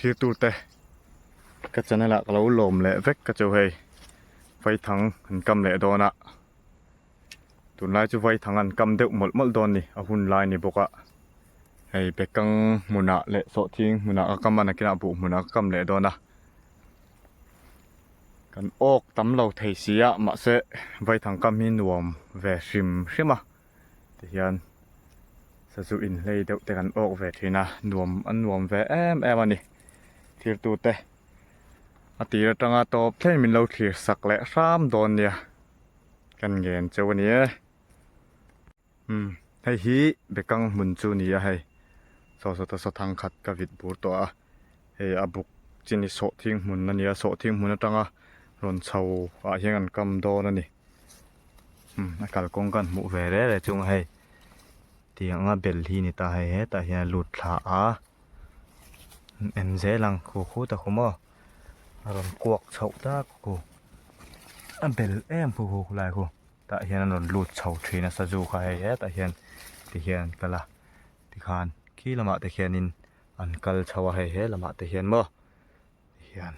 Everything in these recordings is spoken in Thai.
ที่ตูเตก็จะนั่นแหละเราหลมแหละเวกก็จะให้ไฟถังอันกำแหละโดนอะตุนไล่จะไฟถังอันกำเดือดหมดโดนนี่เอาหุ่นไล่นี่บอกว่าให้ไปกังมุนะเละโสทิ้งมุนะก็กำมันกินอาบุมุนะก็กำแหละโดนนะกันออกตำเราไทยเสียมาเสะไฟถังกำมีนวมแวชิมใช่ไหมที่ยันสะสุอินเลยเดี๋ยวแต่กันออกแวทีนะนวมอันนวมแววันนี้ที่ตูเตอตีระตังอาตอบเท่มินเราถีสักและ3โดนเนี่ยกันเงินเจ้าวันนี้ให้ฮีเบกังมุนจูนี่ให้สอทางขัดกับวิดบูตัวให้อบุกจินิโสทิ้งมุนนั่นเนี่ยโสทิ้งมุนตังอ่ะรอนเชาเฮียงกันกำโดนั่นนี่นักการกงกันมุเวเร่เลยจุงให้ที่ยังเบลที่นี่ตาให้แต่เฮียหลุดขาเอ็นเซลังคู่แต่คู่มั่วรอนกวกเฉาตาคู่อันเบลคู่ไรคู่แต่เฮียนนหลุดเฉาทีนะสะจูใครแต่เฮียนที่เฮียนกันละที่คานขี้ละมาแต่เฮียนินอันกัลเฉาให้ละมาแต่เฮียนบ่เฮียน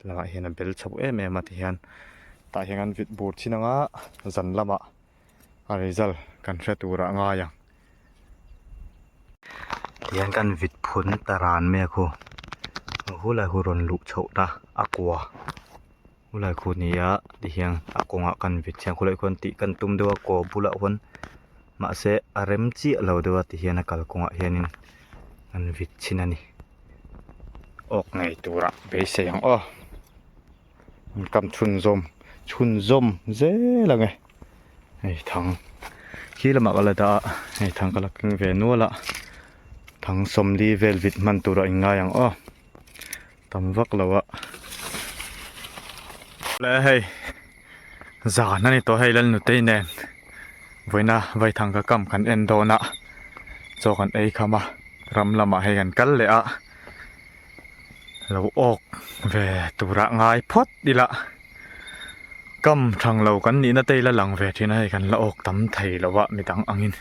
ละมาเฮียนเบลเฉามาที่เฮียนแต่เฮียนวิดบูดชินังจันละมาอะไรจัลกันเสตูระง่ายยังเฮียนกันวิดพุนตารานเมียคู่หูไรหูรอนลุกเฉาตาอักวัวหูไรคู่นี้ดิเฮียงอักงกันวิดเชียงคู่ไรคนติกันตุ้มเดือโกบุละคนมาเสอเรมจีเราเดือดิเฮียนกัลกงเฮียนินกันวิดชินันี่ออกไงตัวระเบสยังกำชุนซมเจ้ละไงไอ้ทางขี้ละมากอะไรตาไอ้ทางกลักเวนัวละทางสมดีเวลวิดมันตัวระง่ายยังตำวักแล้วแล้วให้จานั่นนี่ตัวให้เล่นนุเตยแนนไว้นะไว้ทางกระกำกันเอ็นโดนะโจกันเอ้ขมารำละมาให้กันกันเลยเราออกเวตัวระง่ายพอดดีละกำทางเรากันนี่นะเตยละหลังเวที่นั่นให้กันละออกตำไทยละวะมีตังอังอิน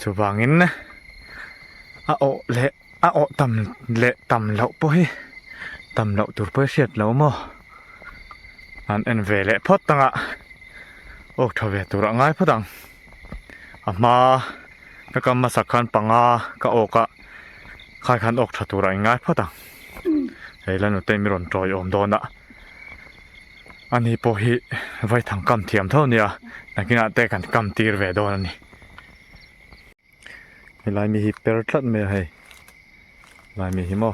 ชูบางินนะเละตำเละตำเราป่วยตำเราตัวเพื่อเสียดเรามั้งอันเอ็นเวเละพอดตังออกทวีตัวละง่ายพอดังมาแล้วก็มาสักคันปังก็ออกขายคันออกตัวละง่ายพอดังเฮ้ยแล้วหนูเต็มมีรอนจอยอมโดนอันนี้พอฮีไว้ทางกำเทียมเท่านี้นักกินอาเตกันกำตีร์เวโดนนี่มีลายมีฮิปเปอร์ทัดไม่ให้ลายมีหิมะ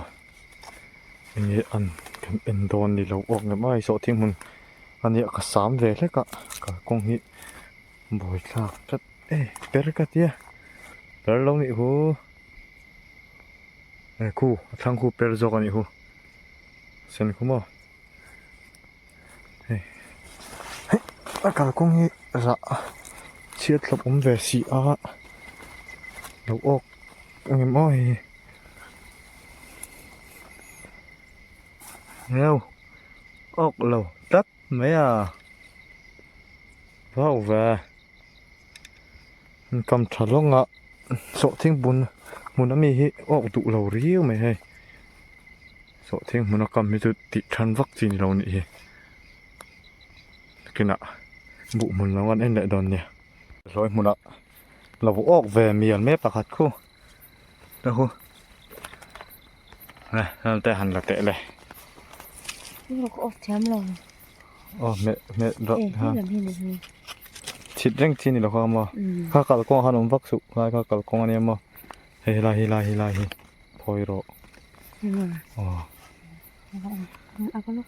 นี่อันกันเอ็นโดนนี่เราออกเงี้ยไม่โสทิ้งมึงอันนี้ก็3เวเลยก็คงฮิบ่อยคลากจัดเปร์กัดเนี่ยเปร์ลงนี่หูคู่ทั้งคู่เปร์จกันนี่หูเส้นคู่มั้งก็คงฮิระเชียดหลบเวสีเราออกเงี้ยไม่แล้วออกเราตัดไหมว้าวว่ากำชัดลงโสทิ้งบุญมุนมีออกดุเราเรียวไหมให้โสทิ้งมุนกำมีจุดติดชันวัคซีนเรานี่กินบุมุนแล้ววันเอ็นได้ดอนเนี่ยร้อยมุนเราออกแวมีอันไม่ประคัดคู่นะคู่นั่นแต่หันละเตะเลยเราก็ออกแชมป์เลยเมรถฮะชิดเร่งที่นี่เราเข้ามาข้ากัลกงขนมวักสุข้ากัลกงอันนี้มาเฮลาพอยโรเอาก็ลูก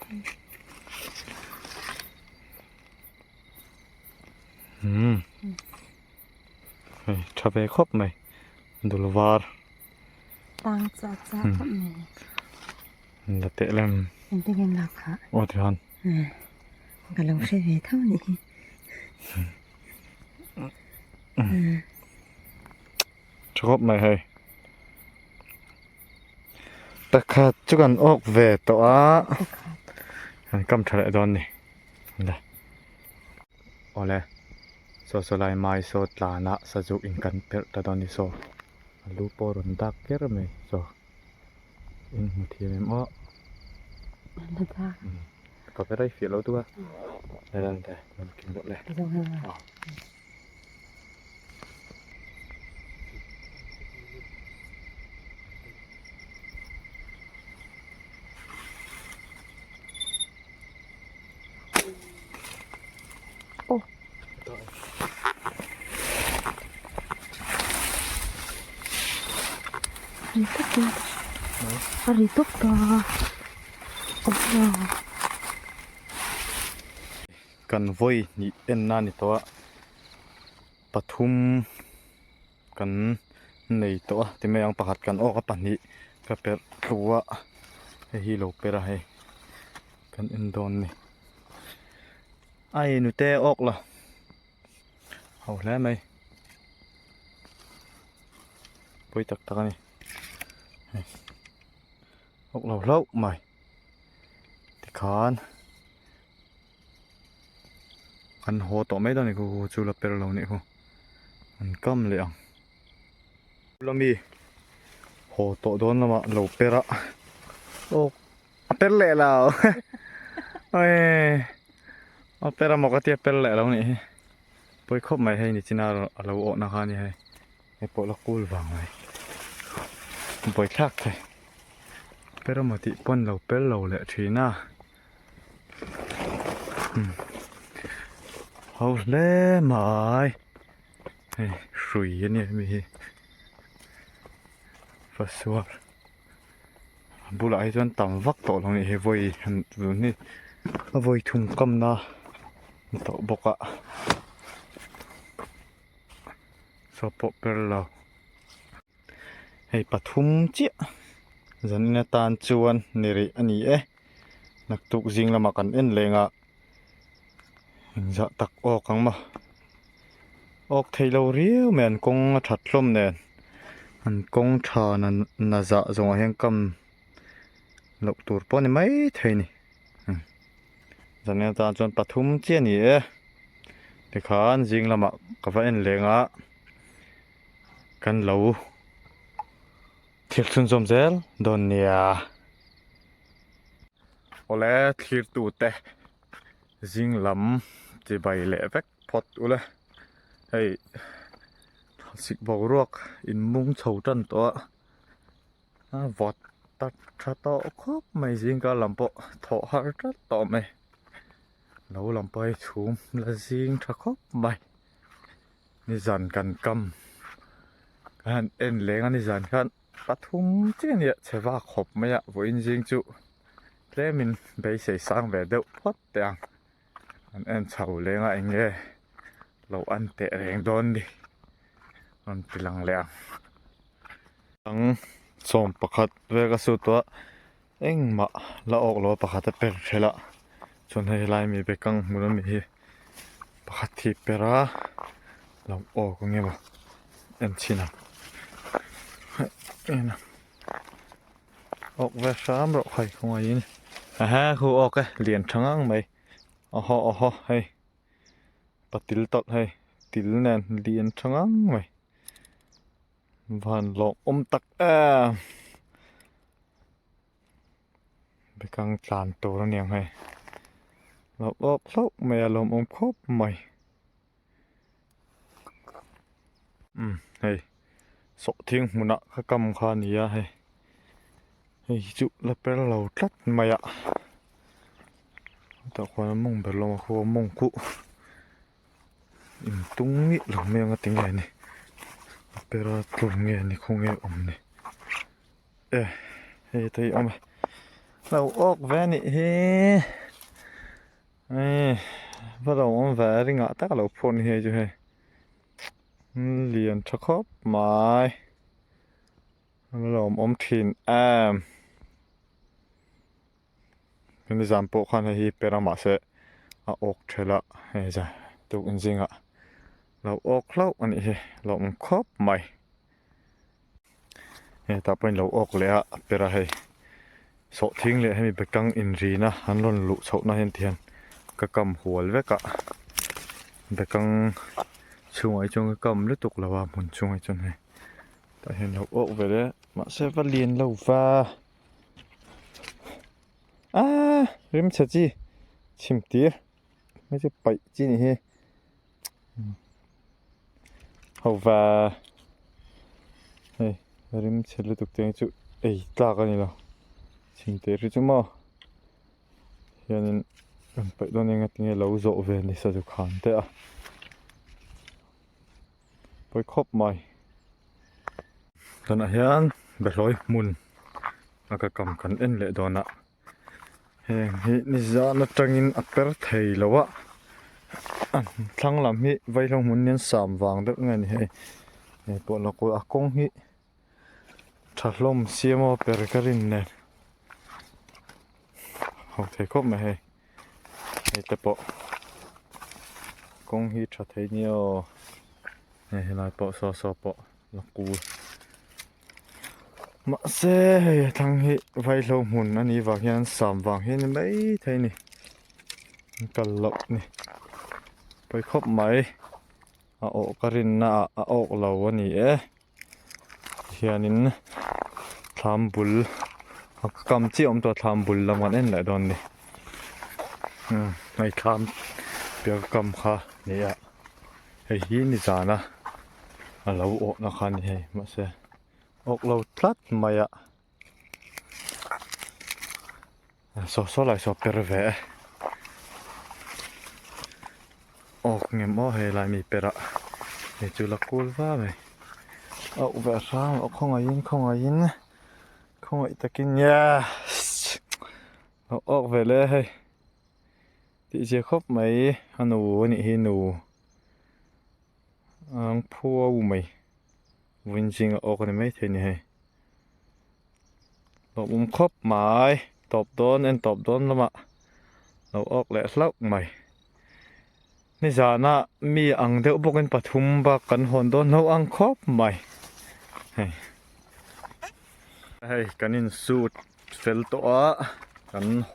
ชาเบครบไหมดูลวาร์ตังจ้าครับนี่ละเตะเล่มเป็นยังไงล่ะคะโอ้ที่ฮันกันเราใช้เวทเท่านี้ชอบไหมเฮ้ยแต่ขาดจุกันออกเวทตัวหันกำทะเลดอนนี่นะโอ้เลยโซไลไมโซตลานะสะจุอินกันเปิดตอนนี้โซลูปอรุนดักเกอร์ไหมโซ một thì em ó มันจะจ้า có cái đây phía lâu tua đây đây đây mình kiếm bộ này ไปตรงนั้น Aritok ka. Allah. cần voi nhị en na ni to pathum kan nei to ti me ang pakhat kan o ka pani ka per tuwa hi lo pera he kan en don ni ai nu te ok la hau le mai poi tak tak ni ok lo lo mai ti khan kan ho to mai da ni ko chu la per lo ni ko an kam le ang lo mi ho to don na ma lo pera o per le la oi a pera mo ka ti per le lo ni poi khop mai hai ni china lo o na kha ni hai e po la kul wang mai poi thak thai pera mo ti pon lo per lo le thina hau le mai hey shui ni mi fa suar bula ai chuan tam vak to lo ni he voi han ni a voi thum kam na to boka so po per lo hey pathum chi zan na tan chuan ni ri ani e nak tuk jing lama kan en lenga dạ tắc ô căng mà ô thấy lâu riêu men công thật lắm nè anh công trà na dạ dùng hàng cầm lộc tuột bao nhiêu mấy thế này giờ này ta chọn bắt thum chiên nhỉ để khán riêng là mà các bạn lên á căn lâu thiệt xuân xôm zel đồn nhà ô lẽ thiệt tụt tè riêng lắm chỉ bày lệ vách phật ule hey xịt bầu ruột in mung sầu trần to vọt tắt cha to khóc mày riêng cả làm bộ thọ har rất to mày lâu làm bay chùm là riêng cha khóc mày ni dàn cần cầm kan en leng ani dàn kan pathum chen ya chewa khop maya voin jing chu le min bei sei sang ve deuh phot tang anh em chầu lên anh nghe lâu ăn tệ rèn đón đi anh bị lăng lẹng anh xóm bạc hạt về cái số đó anh mà là ốc lo bạc hạt bể thế là cho nên lại mi bị căng muốn mi bạc hạt thì bể ra lâu ốc cũng nghe mà em xin à em ốc về sớm rồi phải không ai nhỉ ha khu ốc cái liền trắng ăn mày oho hey patil tot hey til nen lien changang mai van lo tak be kang tlan to ra niang hey lo lo me lom khop mai hey so thing muna kha kam kha nia hey hey chu la per lo tlat mai a ta khoan mong bel lo kho mong ku in tung ni lo me nga ting ni pera tung nge ni khong nge om ni he tai om lo ok ve ni he va lo om ve ri nga ta ka lo phon he ju he liền thắc khop mai lo om thin cái này giảm bộ khăn hay pera mà sẽ ốc thế là hay giờ tụi anh riêng ạ lâu ốc lâu anh ấy lâu khóc mày hay ta bên lâu ốc lẽ pera hay sọ thiên lẽ hay bị căng in gì na hắn luôn lụ sọ na hiện tiền cái cầm hual với cả bị căng chung ấy trong cái cầm liên tục là vào một chung ấy trong này ta hiện lâu ốc về đấy mà sẽ phát liền lâu va rim chachi chimtirไม่จะไปจีนี่เฮเอาว่าเฮ้ยริมเชลุตุกเตงจุเอ้ยตากันนี่ล่ะชิมเตริจุมาเฮียนินไปโดนยังติงเราโซเวนี่ซะจุคันเตะไปครบใหม่ตอนเฮียนเบลอยมุนแล้วก็กำกันเอ็นเลยโดนอ่ะเฮ้ยนี่จะนัดจังอินอัปเปอร์เทยแล้ววะทั้งลำนี้ไว้ลงมุนยัน3วางดึกไงนี่เฮ้ยปวดละกูอากงฮีถ้าลมเสียมาเปรกรินเนี่ยเอาเทคบมาเฮ้ยแต่ปะกงฮีถ้าเทนี่อ๋อเนี่ยนายปะซอปะละกูมาเซ่ทั้งฮีไว้ลงมุนอันนี้วางยัน3วางเฮ้ยไม่เทนี่กันหลบนี่ไปคบไหมเอาออกกรินนะเอาออกเราวันนี้เฮียนินทำบุญกำจี้อมตัวทำบุญละมันเอ็นแหละตอนนี้ไม่ทำเปียกกำค่ะนี่อ่ะไอ้ฮีนี่จานะเราออกนะคะนี่ให้มาเสียออกเราทลัดมาอ่ะสอไหลสอเปรเวออกเงี้ยมอให้ลายมีเประเดี๋ยวจุลกูลว่าไปเอาแบบซ้ำเอาของอายินของอิตากินยาเอาออกไปเลยเฮ้ยที่จะครบไหมฮันนูนี่ฮินูพัวไหมวินจิงออกกันไม่เท่านี้เฮ้ยเราครบไหมตบโดนแล้วมาเราออกแล้วลักไหมนี่จานะมีอังเดียวบอกกันปฐุมบักกันหอนโดนเราอังครบไหมเฮ้ยกันอินสูดเฟลตัวกันโห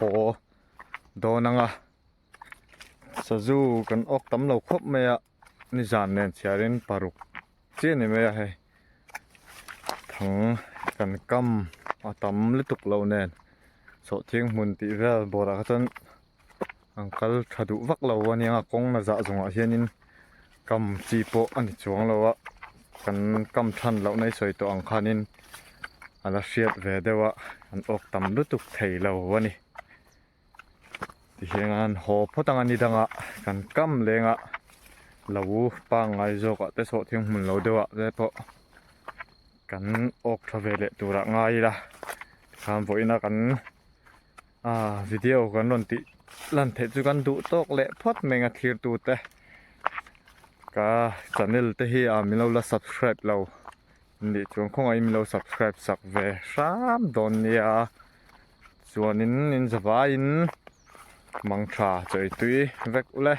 โดนังอ่ะสะจูกันออกตำเราครบไหมอ่ะนี่จานเนี่ยเชียรินปารุกเจียนี่ไหมอ่ะเฮ้ยทั้งกันกำตำลิตุกเราเนี่ยสดเทียงมุนตีเวลโบราณจนอังคัลขดุวักเราวันนี้กงน่าจะจงอาเฮียนินกำจีโปอันนี้จวงเราอ่ะกันกำทันเราในสวยตัวอังคานินอันละเสียดเวเดว่าอันออกตำลุตุกไทยเราวันนี้ที่เฮียงานหอบพอตั้งอันนี้ดังอ่ะกันกำเลงอ่ะเราปังไงโจกแต่สดเทียงมุนเราเดียวอ่ะแต่พอกันออกทะเวเลตัวละง่ายละทำพวกนั้นกันวิดีโอกันนนติลันเทจุกันดูตกเละพอดเมงาทีร์ตูเตะก็ช anel เตะฮีมีเราละ subscribe เรานี่จวงคงไอมีเรา subscribe สักเว3ดอนเนี่ยส่วนนินจะว่าอินมังชาใจตุยเวกเลย